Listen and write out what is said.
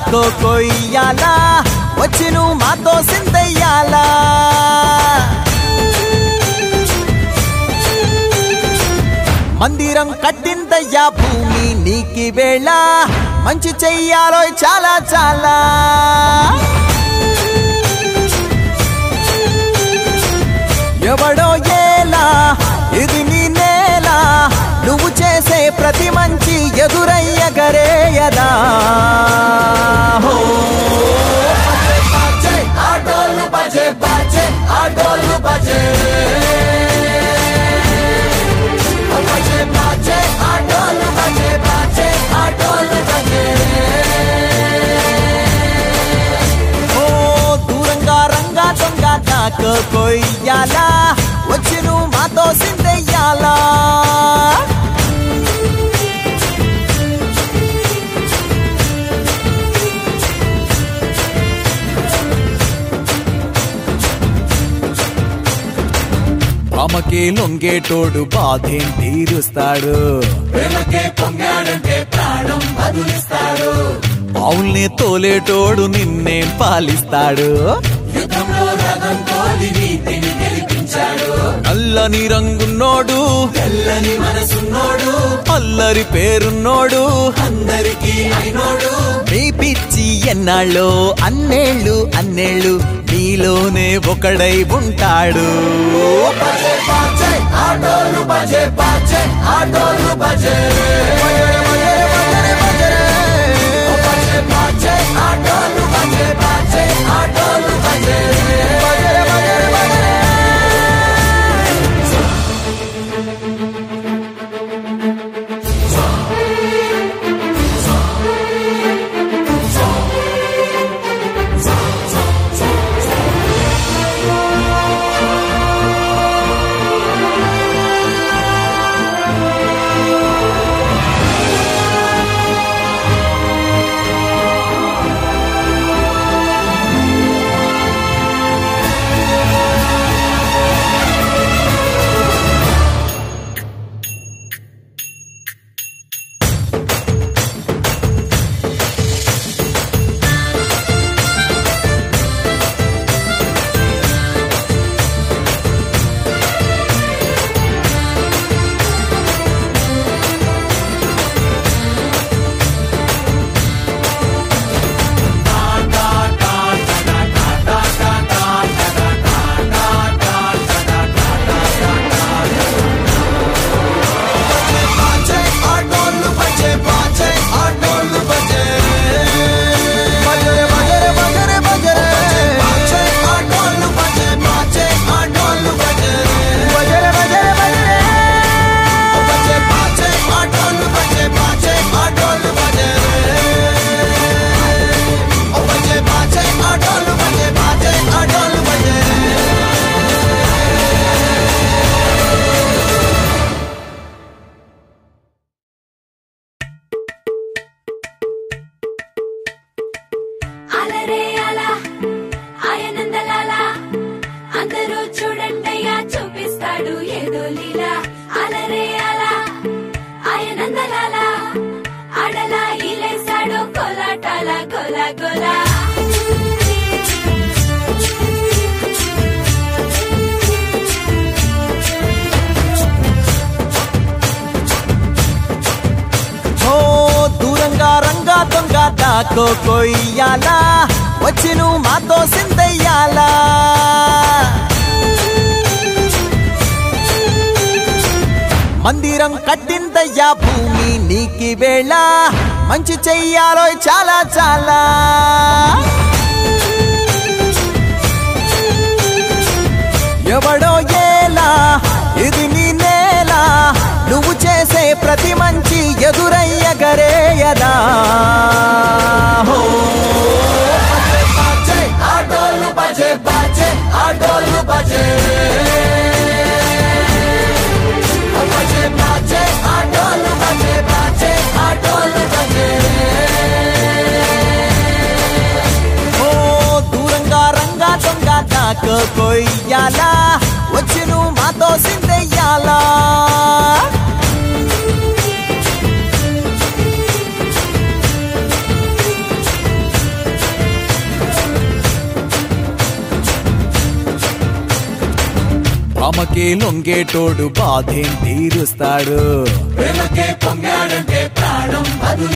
దాకో కొయ్యాలా వచ్చి నువ్వు మాతో సిందయ్యాలా మందిరం కట్టిందయ్యా భూమి నీకి వేళ మంచి చెయ్యాలో చాలా చాలా ఎవడో ఏలా ఇది నీ నేల నువ్వు చేసే ప్రతి మంచి ఎదురయ్యగరేయదా ఆటోలు బజే బజే ఆటోలు బజే దూరంగా రంగా దొంగ దాకో కొయ్యాలా వచ్చి నువ్వు మాతో సిందయ్యాలా ఆమెకే లొంగేటోడు బాధేం తీరుస్తాడు అవుల్ని తోలేటోడు నిన్నేం పాలిస్తాడు నల్లని రంగున్నోడు తెల్లని మనసున్నోడు అల్లరి పేరున్నోడు అందరికీ అయినోడు మీ పిచ్చి ఎన్నాళ్ళో అన్నేళ్ళు అన్నేళ్ళు నీలోనే ఒకడై ఉంటాడు ఆటోలు బజే బజే ఆటోలు బజే ఆటోలు బజే బజే ఆటోలు బజే దాకో కొయ్యాలా వచ్చి నువ్వు మాతో సిందయ్యాలా మందిరం కట్టిందయ్యా భూమి నీకి వేళ మంచి చెయ్యాలో చాలా చాలా ఎవడో ఏలా ఇది నీ నేల నువ్వు చేసే ప్రతి మంచి ఎదురయ్యగరేయదా ఆటోలు బజే బజే ఆటోలు బజే ఆటోలు బజే బజే ఆటోలు బజే దూరంగా రంగా దొంగ దాకో కొయ్యాలా వచ్చి నువ్వు మాతో సిందయ్యాలా ప్రేమకే లొంగేటోడు బాధేం తీరుస్తాడు. ప్రేమకే పొంగాడంటే ప్రాణం